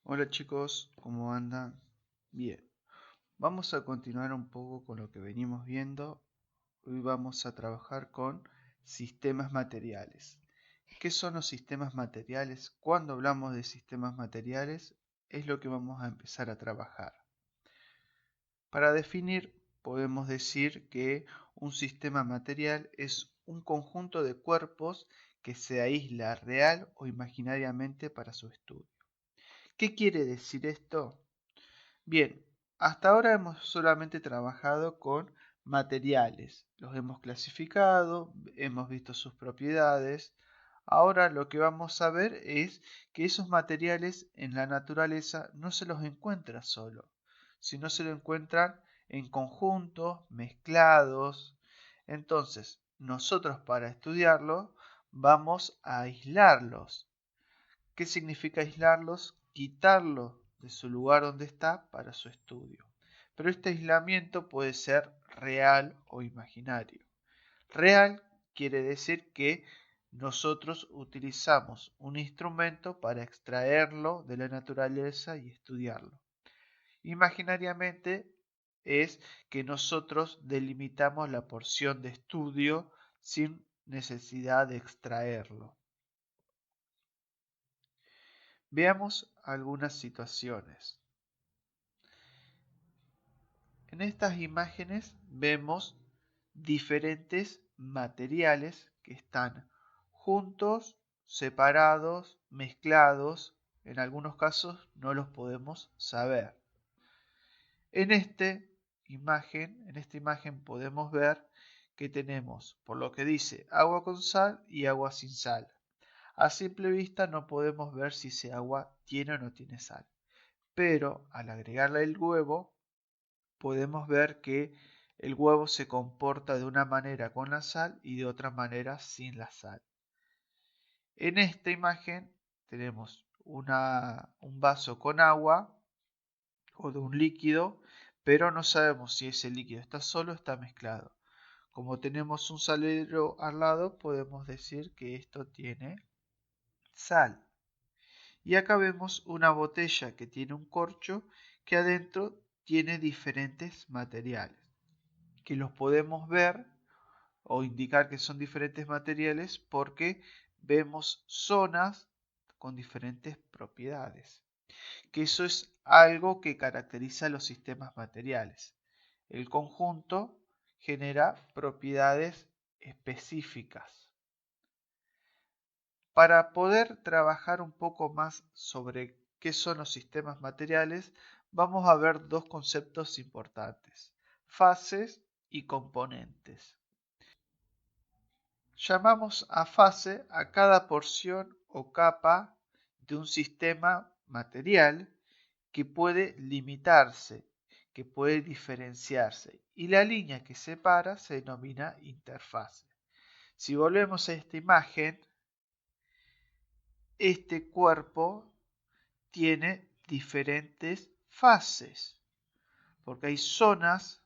Hola chicos, ¿cómo andan? Bien, vamos a continuar un poco con lo que venimos viendo. Hoy vamos a trabajar con sistemas materiales. ¿Qué son los sistemas materiales? Cuando hablamos de sistemas materiales, es lo que vamos a empezar a trabajar. Para definir, podemos decir que un sistema material es un conjunto de cuerpos que se aísla real o imaginariamente para su estudio. ¿Qué quiere decir esto? Bien, hasta ahora hemos solamente trabajado con materiales, los hemos clasificado, hemos visto sus propiedades. Ahora lo que vamos a ver es que esos materiales en la naturaleza no se los encuentra solo, sino se lo encuentran en conjuntos, mezclados. Entonces, nosotros para estudiarlo vamos a aislarlos. ¿Qué significa aislarlos? Quitarlos de su lugar donde está para su estudio. Pero este aislamiento puede ser real o imaginario. Real quiere decir que nosotros utilizamos un instrumento para extraerlo de la naturaleza y estudiarlo. Imaginariamente es que nosotros delimitamos la porción de estudio sin necesidad de extraerlo. Veamos algunas situaciones. En estas imágenes vemos diferentes materiales que están juntos, separados, mezclados. En algunos casos no los podemos saber. En esta imagen podemos ver que tenemos, por lo que dice, agua con sal y agua sin sal. A simple vista no podemos ver si ese agua tiene o no tiene sal. Pero al agregarle el huevo, podemos ver que el huevo se comporta de una manera con la sal y de otra manera sin la sal. En esta imagen tenemos un vaso con agua o de un líquido, pero no sabemos si ese líquido está solo o está mezclado. Como tenemos un salero al lado, podemos decir que esto tiene sal. Y acá vemos una botella que tiene un corcho que adentro tiene diferentes materiales, que los podemos ver o indicar que son diferentes materiales porque vemos zonas con diferentes propiedades, que eso es algo que caracteriza a los sistemas materiales. El conjunto genera propiedades específicas. Para poder trabajar un poco más sobre qué son los sistemas materiales, vamos a ver dos conceptos importantes: fases y componentes. Llamamos a fase a cada porción o capa de un sistema material que puede limitarse, que puede diferenciarse, y la línea que separa se denomina interfase. Si volvemos a esta imagen, este cuerpo tiene diferentes fases, porque hay zonas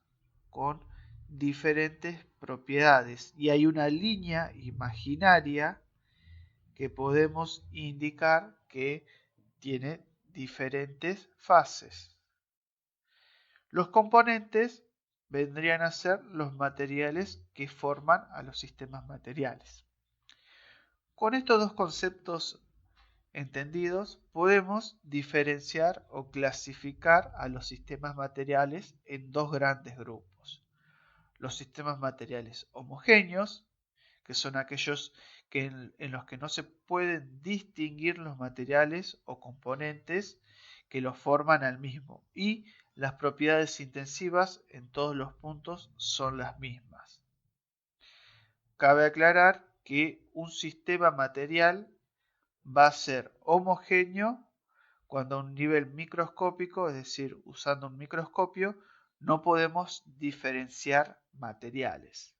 con diferentes propiedades y hay una línea imaginaria que podemos indicar que tiene diferentes fases. Los componentes vendrían a ser los materiales que forman a los sistemas materiales. Con estos dos conceptos entendidos, podemos diferenciar o clasificar a los sistemas materiales en dos grandes grupos: los sistemas materiales homogéneos, que son aquellos en los que no se pueden distinguir los materiales o componentes que los forman al mismo, y las propiedades intensivas en todos los puntos son las mismas. Cabe aclarar que un sistema material va a ser homogéneo cuando a un nivel microscópico, es decir, usando un microscopio, no podemos diferenciar materiales.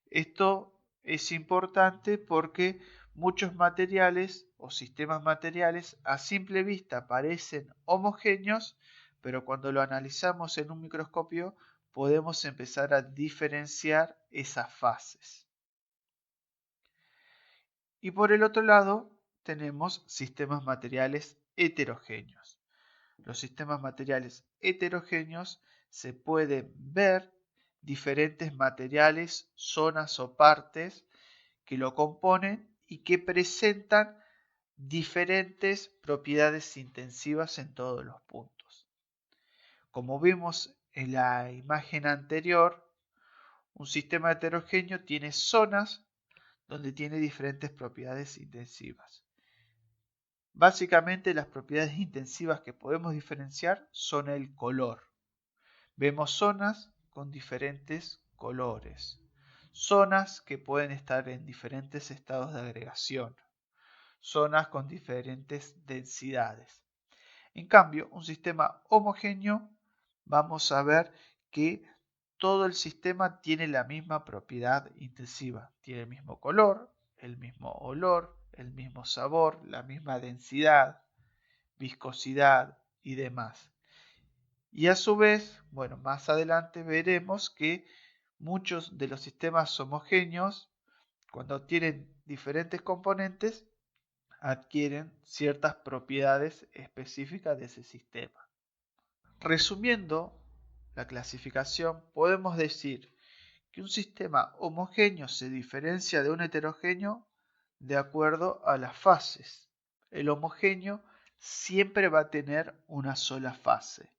Esto es importante porque muchos materiales o sistemas materiales a simple vista parecen homogéneos, pero cuando lo analizamos en un microscopio podemos empezar a diferenciar esas fases. Y por el otro lado tenemos sistemas materiales heterogéneos. los sistemas materiales heterogéneos se pueden ver diferentes materiales, zonas o partes que lo componen y que presentan diferentes propiedades intensivas en todos los puntos. Como vimos en la imagen anterior, un sistema heterogéneo tiene zonas donde tiene diferentes propiedades intensivas. Básicamente las propiedades intensivas que podemos diferenciar son el color. Vemos zonas con diferentes colores, zonas que pueden estar en diferentes estados de agregación, zonas con diferentes densidades. En cambio, un sistema homogéneo, vamos a ver que todo el sistema tiene la misma propiedad intensiva. Tiene el mismo color, el mismo olor, el mismo sabor, la misma densidad, viscosidad y demás. Y a su vez, bueno, más adelante veremos que muchos de los sistemas homogéneos, cuando tienen diferentes componentes, adquieren ciertas propiedades específicas de ese sistema. Resumiendo la clasificación, podemos decir que un sistema homogéneo se diferencia de un heterogéneo de acuerdo a las fases. El homogéneo siempre va a tener una sola fase,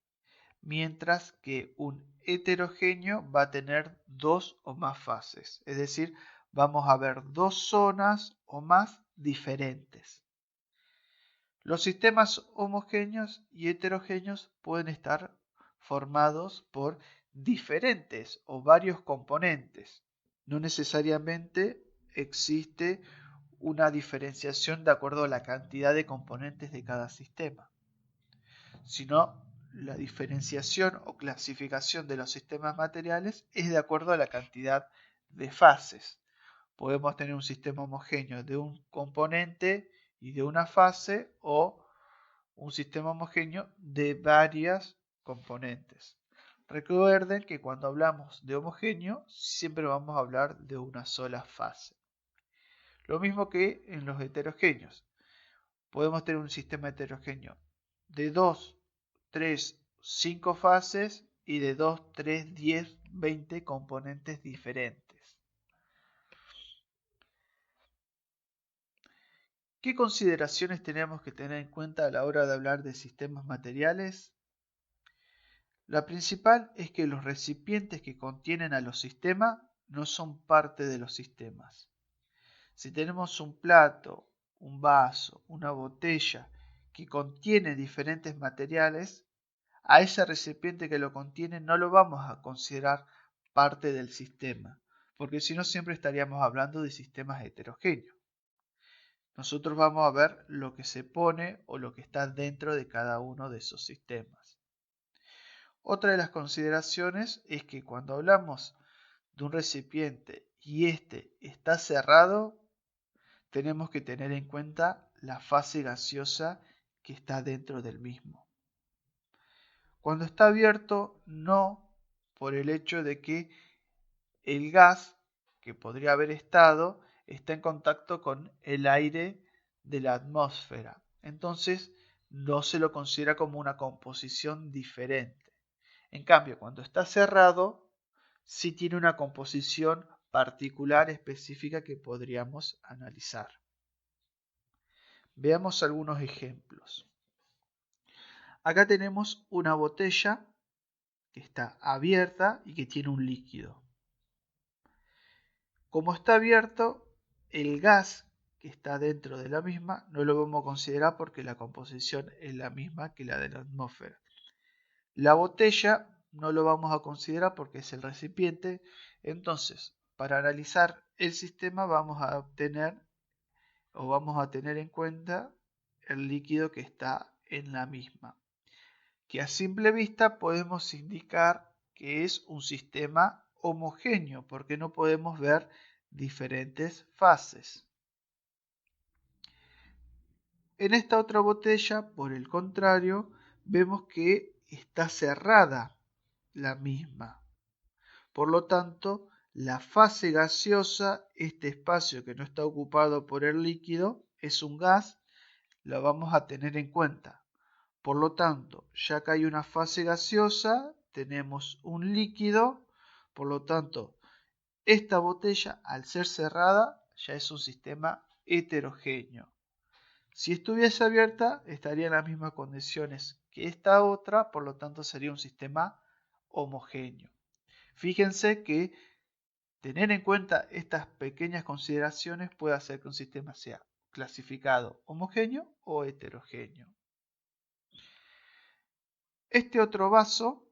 mientras que un heterogéneo va a tener dos o más fases, es decir, vamos a ver dos zonas o más diferentes. Los sistemas homogéneos y heterogéneos pueden estar formados por diferentes o varios componentes. No necesariamente existe una diferenciación de acuerdo a la cantidad de componentes de cada sistema, sino la diferenciación o clasificación de los sistemas materiales es de acuerdo a la cantidad de fases. Podemos tener un sistema homogéneo de un componente y de una fase o un sistema homogéneo de varias componentes. Recuerden que cuando hablamos de homogéneo siempre vamos a hablar de una sola fase. Lo mismo que en los heterogéneos. Podemos tener un sistema heterogéneo de 2, 3, 5 fases y de 2, 3, 10, 20 componentes diferentes. ¿Qué consideraciones tenemos que tener en cuenta a la hora de hablar de sistemas materiales? La principal es que los recipientes que contienen a los sistemas no son parte de los sistemas. Si tenemos un plato, un vaso, una botella que contiene diferentes materiales, a ese recipiente que lo contiene no lo vamos a considerar parte del sistema, porque si no siempre estaríamos hablando de sistemas heterogéneos. Nosotros vamos a ver lo que se pone o lo que está dentro de cada uno de esos sistemas. Otra de las consideraciones es que cuando hablamos de un recipiente y este está cerrado, tenemos que tener en cuenta la fase gaseosa que está dentro del mismo. Cuando está abierto, no, por el hecho de que el gas que podría haber estado está en contacto con el aire de la atmósfera. Entonces no se lo considera como una composición diferente. En cambio, cuando está cerrado, sí tiene una composición particular específica que podríamos analizar. Veamos algunos ejemplos. Acá tenemos una botella que está abierta y que tiene un líquido. Como está abierto, el gas que está dentro de la misma no lo vamos a considerar porque la composición es la misma que la de la atmósfera. La botella no lo vamos a considerar porque es el recipiente. Entonces, para analizar el sistema vamos a obtener o vamos a tener en cuenta el líquido que está en la misma, que a simple vista podemos indicar que es un sistema homogéneo porque no podemos ver diferentes fases. En esta otra botella, por el contrario, vemos que está cerrada la misma. Por lo tanto, la fase gaseosa, este espacio que no está ocupado por el líquido, es un gas, lo vamos a tener en cuenta. Por lo tanto, ya que hay una fase gaseosa, tenemos un líquido, por lo tanto, esta botella, al ser cerrada, ya es un sistema heterogéneo. Si estuviese abierta, estaría en las mismas condiciones que esta otra, por lo tanto sería un sistema homogéneo. Fíjense que tener en cuenta estas pequeñas consideraciones puede hacer que un sistema sea clasificado homogéneo o heterogéneo. Este otro vaso,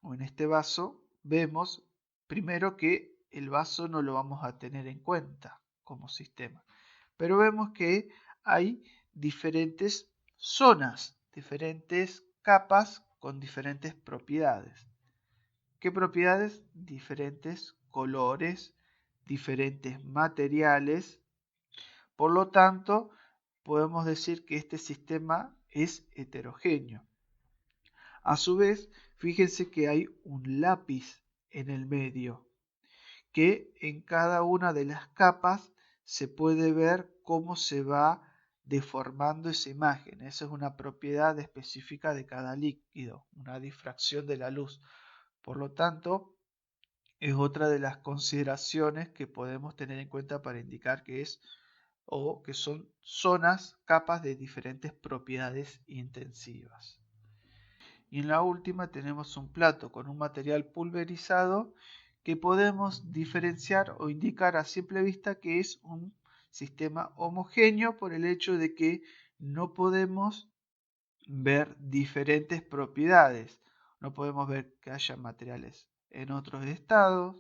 o en este vaso, vemos primero que el vaso no lo vamos a tener en cuenta como sistema, pero vemos que hay diferentes zonas, diferentes capas con diferentes propiedades. ¿Qué propiedades? Diferentes colores, diferentes materiales. Por lo tanto, podemos decir que este sistema es heterogéneo. A su vez, fíjense que hay un lápiz en el medio, que en cada una de las capas se puede ver cómo se va deformando esa imagen. Esa es una propiedad específica de cada líquido, una difracción de la luz. Por lo tanto, es otra de las consideraciones que podemos tener en cuenta para indicar que es o que son zonas, capas de diferentes propiedades intensivas. Y en la última tenemos un plato con un material pulverizado que podemos diferenciar o indicar a simple vista que es un sistema homogéneo por el hecho de que no podemos ver diferentes propiedades. No podemos ver que haya materiales en otros estados,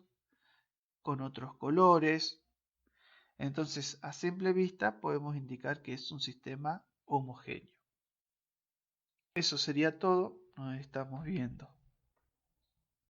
con otros colores. Entonces, a simple vista podemos indicar que es un sistema homogéneo. Eso sería todo. Nos estamos viendo.